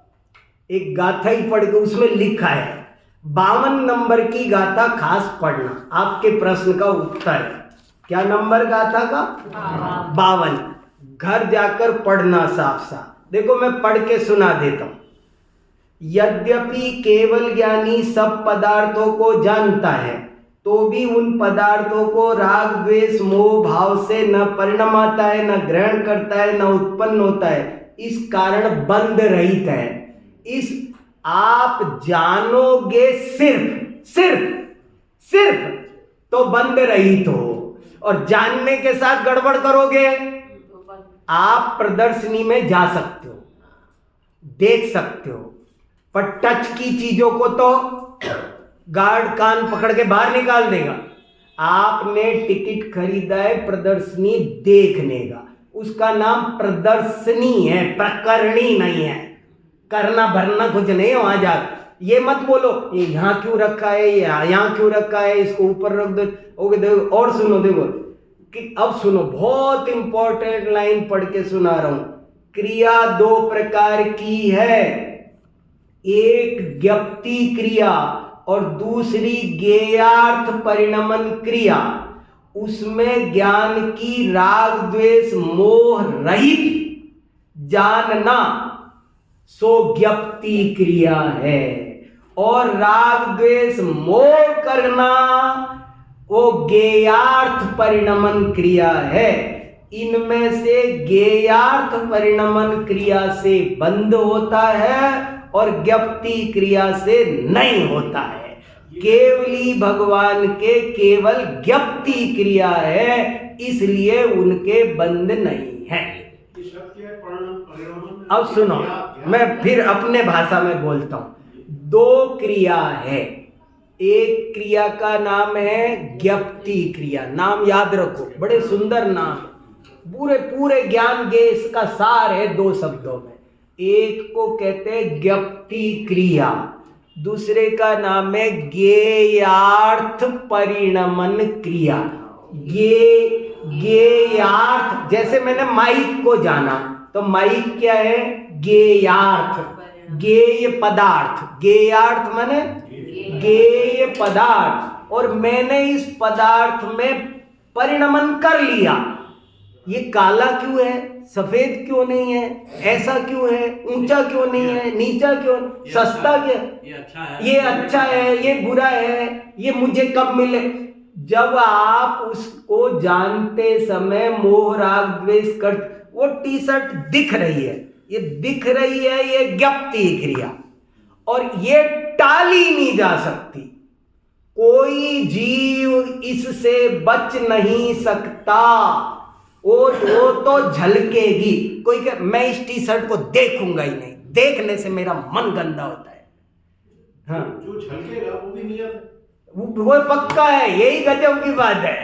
एक गाथा ही पढ़ के उसमें लिखा है 52 नंबर की गाथा खास पढ़ना, आपके प्रश्न का उत्तर। क्या नंबर गाथा का? 52। घर जाकर पढ़ना साफ साफ। देखो मैं पढ़ के सुना देता हूं। यद्यपि केवल ज्ञानी सब पदार्थों को जानता है, तो भी उन पदार्थों को राग द्वेष मोह भाव से न परिणमाता है, न ग्रहण करता है, न उत्पन्न होता है, इस कारण बंध रहित है। इस आप जानोगे सिर्फ तो बंध रहित हो, और जानने के साथ गड़बड़ करोगे, आप प्रदर्शनी में जा सकते हो, देख सकते हो, पर टच की चीजों को तो गार्ड कान पकड़ के बाहर निकाल देगा। आपने टिकट खरीदा है प्रदर्शनी देखने का, उसका नाम प्रदर्शनी है, प्रकरणी नहीं है। करना भरना कुछ नहीं है वहां जा। ये मत बोलो ये यहाँ क्यों रखा है, यहाँ क्यों रखा है, इसको ऊपर रख दो। ओके देखो और सुनो, देखो कि अब सुनो, बहुत इंपॉर्टेंट लाइन पढ़ के सुना रहा हूं। क्रिया दो प्रकार की है, एक ज्ञप्ति क्रिया और दूसरी ज्ञेयार्थ परिणमन क्रिया। उसमें ज्ञान की राग द्वेष मोह रहित जानना सो ज्ञप्ति क्रिया है, और राग द्वेष मोह करना वो ज्ञेयार्थ परिणमन क्रिया है। इनमें से ज्ञेयार्थ परिणमन क्रिया से बंद होता है और ज्ञप्ति क्रिया से नहीं होता है। केवली भगवान के केवल ज्ञप्ति क्रिया है, इसलिए उनके बंद नहीं है। ये शब्द क्या है? परिणमन। अब सुनो, मैं फिर अपने भाषा में बोलता हूं। दो क्रिया है, एक क्रिया का नाम है ज्ञप्ति क्रिया, नाम याद रखो, बड़े सुंदर नाम, पूरे पूरे ज्ञान के इसका सार है दो शब्दों में। एक को कहते हैं ज्ञप्ति क्रिया, दूसरे का नाम है ज्ञेयार्थ परिणमन क्रिया। ज्ञेयार्थ, जैसे मैंने माइक को जाना तो माइक क्या है? ज्ञेयार्थ, ज्ञेय पदार्थ, ज्ञेयार्थ माने ज्ञेय पदार्थ, और मैंने इस पदार्थ में परिणमन कर लिया। ये काला क्यों है, सफेद क्यों नहीं है, ऐसा क्यों है, ऊंचा क्यों नहीं है, नीचा क्यों, सस्ता क्या, ये अच्छा है, ये बुरा है, ये मुझे कब मिले। जब आप उसको जानते समय मोह राग द्वेष कर, वो टी शर्ट दिख रही है, ये दिख रही है, ये ज्ञप्ति क्रिया, और ये टाली नहीं जा सकती। कोई जीव इससे बच नहीं सकता, वो तो झलकेगी। कोई कह मैं इस टी शर्ट को देखूंगा ही नहीं, देखने से मेरा मन गंदा होता है। हाँ, जो झलकेगा वो भी नियत है, वो पक्का है, यही गजब की बात है।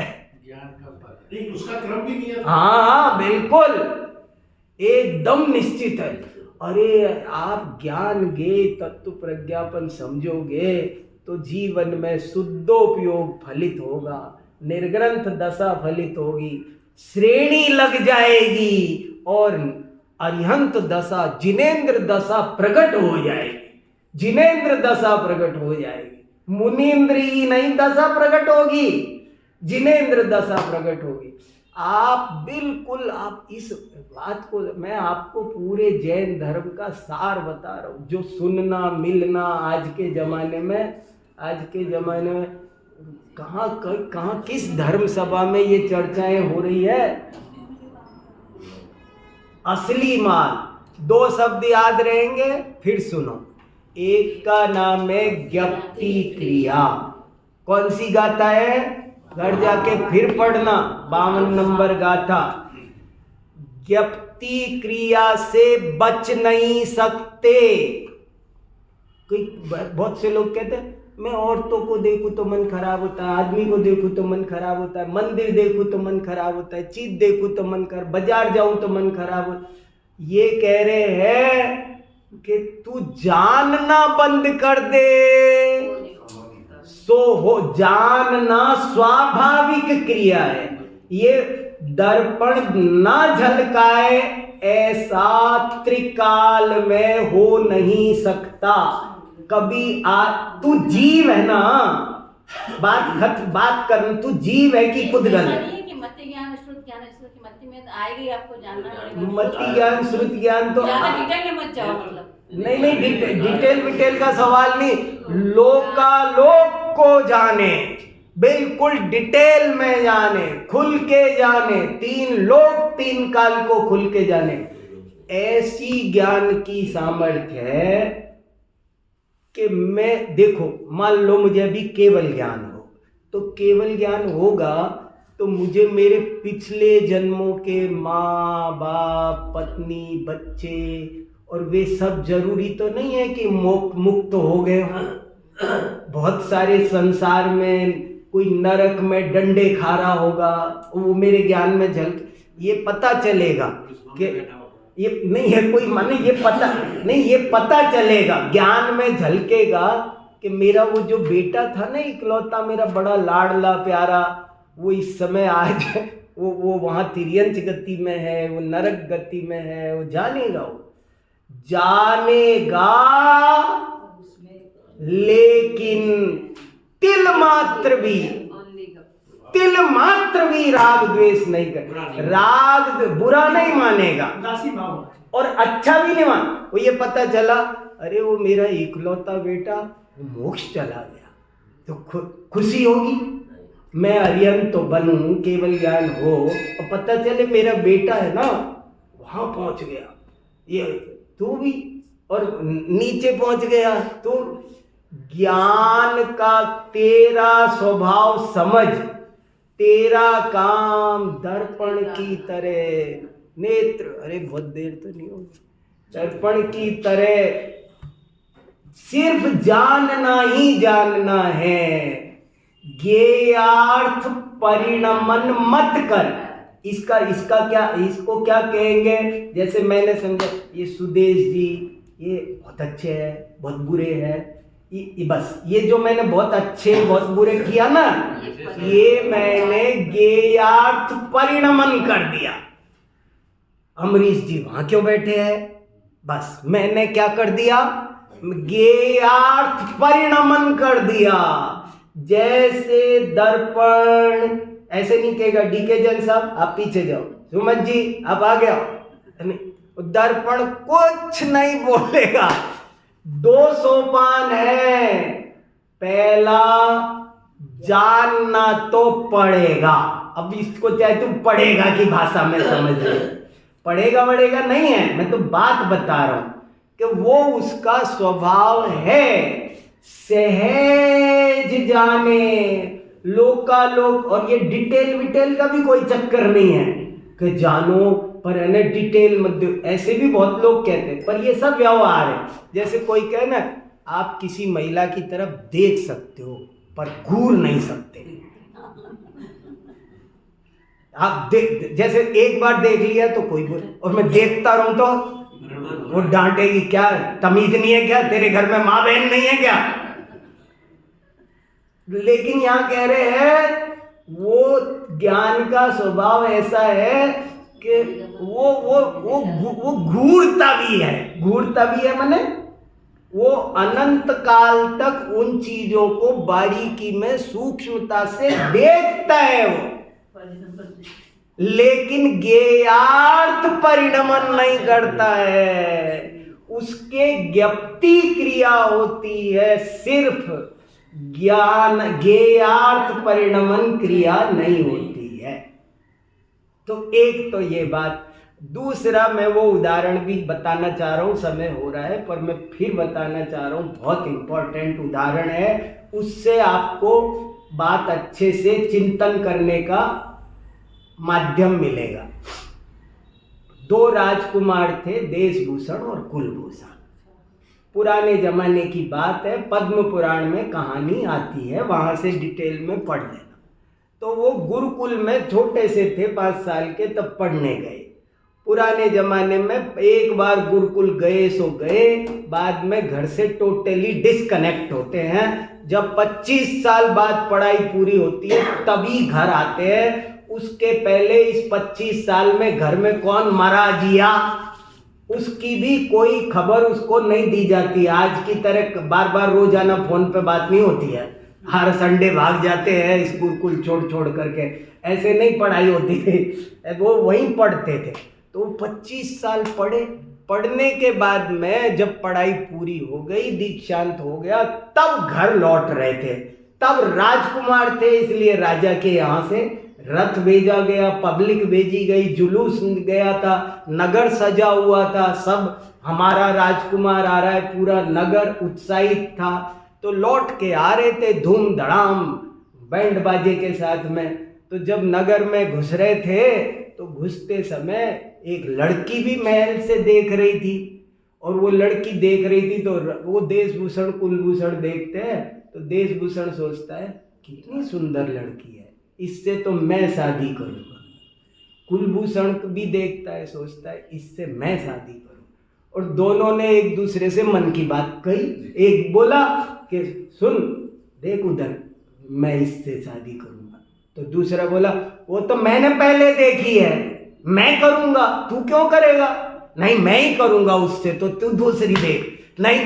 ज्ञान का फल नहीं, उसका क्रम भी नियत है। हाँ बिल्कुल, एकदम निश्चित है। अरे आप ज्ञान गे तत्व प्रज्ञापन समझोगे तो जीवन में शुद्धोपयोग फलित होगा, निर्ग्रंथ दशा फलित होगी, श्रेणी लग जाएगी, और अरिहंत दशा जिनेन्द्र दशा प्रकट हो जाएगी, जिनेन्द्र दशा प्रकट हो जाएगी। मुनीन्द्री नहीं दशा प्रकट होगी, जिनेन्द्र दशा प्रकट होगी। आप बिल्कुल, आप इस बात को, मैं आपको पूरे जैन धर्म का सार बता रहा हूँ। जो सुनना मिलना आज के ज़माने में कहाँ किस धर्म सभा में ये चर्चाएं हो रही है। असली माल, दो शब्द याद रहेंगे, फिर सुनो। एक का नाम है ज्ञप्ति क्रिया, कौन सी गाथा है, घर जाके फिर पढ़ना, 52 नंबर गाथा। ज्ञप्ति क्रिया से बच नहीं सकते। कोई बहुत से लोग कहते हैं मैं औरतों को देखूं तो मन खराब होता है, आदमी को देखूं तो मन खराब होता है, मंदिर देखूं तो मन खराब होता है, चीज देखूं तो मन खराब, बाजार जाऊं तो मन खराब होता है। ये कह रहे हैं कि तू जानना बंद कर दे, सो हो जानना स्वाभाविक क्रिया है। ये दर्पण ना झलकाए ऐसा त्रिकाल में हो नहीं सकता कभी। तू जीव है ना, बात करना, तू जीव है कि खुद गल है। मति ज्ञान श्रुत ज्ञान, मति में आएगी, आपको जानना पड़ेगा। मति ज्ञान श्रुत ज्ञान तो ज्यादा डिटेल में मत जाओ, मतलब नहीं डिटेल का सवाल नहीं, लोकालोक को जाने, बिल्कुल डिटेल में जाने, खुल के जाने, 3 लोक 3 काल को खुल के जाने। ऐसी ज्ञान की सामर्थ्य है कि मैं, देखो मान लो मुझे अभी केवल ज्ञान हो, तो केवल ज्ञान होगा तो मुझे मेरे पिछले जन्मों के माँ बाप पत्नी बच्चे और वे सब जरूरी तो नहीं है कि मुक्त हो गए हों। बहुत सारे संसार में कोई नरक में डंडे खा रहा होगा, वो मेरे ज्ञान में झलक, ये पता चलेगा कि ये नहीं है कोई माने, ये पता नहीं, ये पता चलेगा, ज्ञान में झलकेगा कि मेरा वो जो बेटा था ना इकलौता, मेरा बड़ा लाडला प्यारा, वो इस समय आज वो वहाँ तिर्यंच गति में है, वो नरक गति में है, वो जानेगा लेकिन तिल मात्र भी राग द्वेष नहीं कर, राग बुरा नहीं मानेगा और अच्छा भी नहीं मान। वो ये पता चला अरे वो मेरा इकलौता बेटा मोक्ष चला गया, तो खुशी होगी, मैं अरिहंत तो बनूं, केवल ज्ञान हो और पता चले मेरा बेटा है ना वहां पहुंच गया, ये तू भी और नीचे पहुंच गया। तो ज्ञान का तेरा स्वभाव समझ, तेरा काम दर्पण की तरह नेत्र, अरे बहुत देर तो नहीं होगी, दर्पण की तरह सिर्फ जानना ही जानना है, ज्ञेयार्थ परिणमन मत कर। इसका क्या, इसको क्या कहेंगे, जैसे मैंने समझा ये सुदेश जी ये बहुत अच्छे हैं, बहुत बुरे हैं, ये बस ये जो मैंने बहुत अच्छे बहुत बुरे किया ना, ये मैंने ज्ञेयार्थ परिणमन कर दिया। अमरीश जी वहां क्यों बैठे हैं, बस मैंने क्या कर दिया, ज्ञेयार्थ परिणमन कर दिया। जैसे दर्पण, ऐसे नहीं कहेगा डीके जैन साहब आप पीछे जाओ, सुमन जी आप आगे आओ, दर्पण कुछ नहीं बोलेगा। 2 सोपान है, पहला जानना तो पड़ेगा। अब इसको चाहे तुम पढ़ेगा की भाषा में समझ ले, पढ़ेगा नहीं है, मैं तो बात बता रहा हूं कि वो उसका स्वभाव है, सहज जाने लोकालोक। और ये डिटेल का भी कोई चक्कर नहीं है कि जानो पर है ना डिटेल मत दो, ऐसे भी बहुत लोग कहते हैं, पर ये सब व्यवहार है। जैसे कोई कहे ना आप किसी महिला की तरफ देख सकते हो पर घूर नहीं सकते, आप जैसे एक बार देख लिया तो कोई बोल, और मैं देखता रहूं तो वो डांटेगी, क्या तमीज नहीं है क्या, तेरे घर में माँ बहन नहीं है क्या। लेकिन यहां कह रहे हैं वो ज्ञान का स्वभाव ऐसा है कि वो घूरता भी है माने वो अनंत काल तक उन चीजों को बारीकी में सूक्ष्मता से देखता है वो, लेकिन ज्ञेयार्थ परिणमन नहीं करता है। उसके ज्ञप्ति क्रिया होती है सिर्फ, ज्ञान ज्ञेयार्थ परिणमन क्रिया नहीं होती है। तो एक तो ये बात, दूसरा मैं वो उदाहरण भी बताना चाह रहा हूँ, समय हो रहा है पर मैं फिर बताना चाह रहा हूँ, बहुत इंपॉर्टेंट उदाहरण है, उससे आपको बात अच्छे से चिंतन करने का माध्यम मिलेगा। 2 राजकुमार थे, देशभूषण और कुलभूषण। पुराने जमाने की बात है, पद्म पुराण में कहानी आती है, वहां से डिटेल में पढ़ लेना। तो वो गुरुकुल में छोटे से थे, 5 साल के, तब पढ़ने गए। पुराने जमाने में एक बार गुरुकुल गए सो गए, बाद में घर से टोटली डिस्कनेक्ट होते हैं। जब 25 साल बाद पढ़ाई पूरी होती है तभी घर आते हैं। उसके पहले इस 25 साल में घर में कौन मरा जिया उसकी भी कोई खबर उसको नहीं दी जाती। आज की तरह बार बार रोजाना फोन पे बात नहीं होती है, हर संडे भाग जाते हैं स्कूल छोड़ करके, ऐसे नहीं पढ़ाई होती थी, वो वहीं पढ़ते थे। तो 25 साल पढ़ने के बाद में जब पढ़ाई पूरी हो गई, दीक्षांत हो गया, तब घर लौट रहे थे। तब राजकुमार थे, इसलिए राजा के यहाँ से रथ भेजा गया, पब्लिक भेजी गई, जुलूस गया था, नगर सजा हुआ था, सब हमारा राजकुमार आ रहा है, पूरा नगर उत्साहित था। तो लौट के आ रहे थे धूम धड़ाम बैंड बाजे के साथ में। तो जब नगर में घुस रहे थे तो घुसते समय एक लड़की भी महल से देख रही थी, और वो लड़की देख रही थी तो वो देशभूषण कुलभूषण देखते हैं। तो देशभूषण सोचता है कितनी सुंदर लड़की है, इससे तो मैं शादी करूँगा। कुलभूषण भी देखता है, सोचता है इससे मैं शादी करूँ। और दोनों ने एक दूसरे से मन की बात कही। एक बोला कि सुन देख उधर, मैं इससे शादी करूँगा। तो दूसरा बोला वो तो मैंने पहले देखी है, मैं करूँगा, तू क्यों करेगा? नहीं मैं ही करूँगा उससे, तो तू दूसरी देख। नहीं,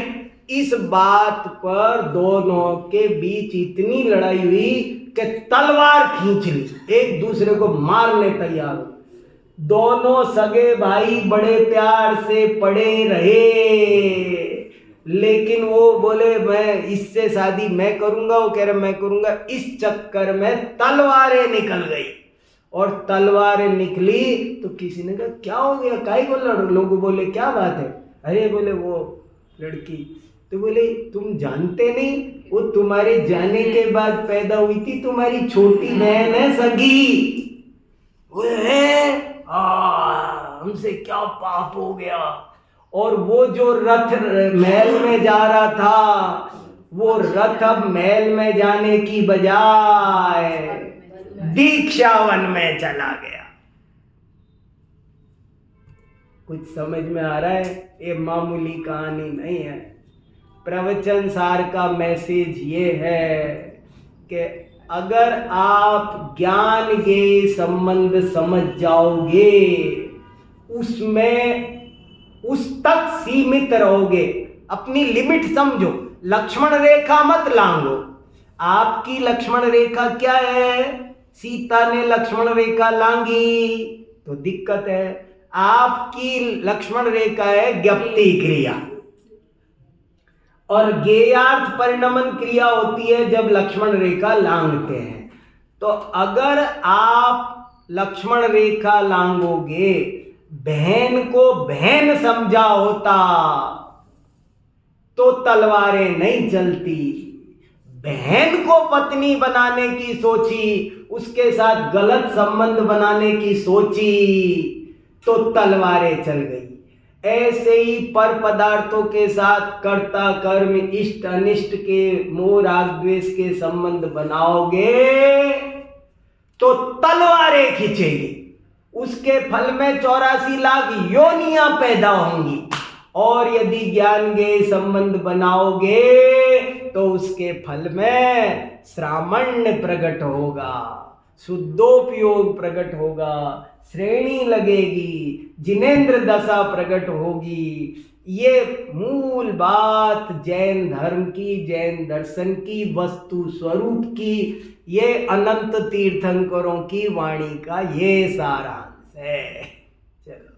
इस बात पर दोनों के बीच इतनी लड़ाई हुई कि तलवार खींच ली, एक दूसरे को मारने तैयार हो। दोनों सगे भाई बड़े प्यार से पड़े रहे, लेकिन वो बोले मैं इससे शादी मैं करूंगा, वो कह रहे मैं करूंगा। इस चक्कर में तलवारें निकल गई, और तलवारें निकली तो किसी ने कहा क्या हो गया, काहे को लड़? लोग बोले क्या बात है? अरे बोले वो लड़की, तो बोले तुम जानते नहीं, वो तुम्हारे जाने के बाद पैदा हुई थी, तुम्हारी छोटी बहन है सगी। बोले हमसे क्या पाप हो गया? और वो जो रथ महल में जा रहा था, वो रथ अब महल में जाने की बजाय दीक्षावन में चला गया। कुछ समझ में आ रहा है? ये मामूली कहानी नहीं है। प्रवचन सार का मैसेज ये है कि अगर आप ज्ञान के संबंध समझ जाओगे, उसमें उस तक सीमित रहोगे, अपनी लिमिट समझो, लक्ष्मण रेखा मत लांघो। आपकी लक्ष्मण रेखा क्या है? सीता ने लक्ष्मण रेखा लांघी तो दिक्कत है। आपकी लक्ष्मण रेखा है ज्ञप्ति क्रिया, और गेयार्थ परिणमन क्रिया होती है जब लक्ष्मण रेखा लांघते हैं। तो अगर आप लक्ष्मण रेखा लांघोगे, बहन को बहन समझा होता तो तलवारें नहीं चलती। बहन को पत्नी बनाने की सोची, उसके साथ गलत संबंध बनाने की सोची तो तलवारें चल गई। ऐसे ही पर पदार्थों के साथ कर्ता कर्म इष्ट अनिष्ट के मोह राग द्वेष के संबंध बनाओगे तो तलवारें खींचेगी। उसके फल में 84 लाख योनियां पैदा होंगी। और यदि ज्ञान के संबंध बनाओगे तो उसके फल में श्रामण्य प्रकट होगा, शुद्धोपयोग प्रकट होगा, श्रेणी लगेगी, जिनेन्द्र दशा प्रकट होगी। ये मूल बात जैन धर्म की, जैन दर्शन की, वस्तु स्वरूप की, ये अनंत तीर्थंकरों की वाणी का ये सारांश है। चलो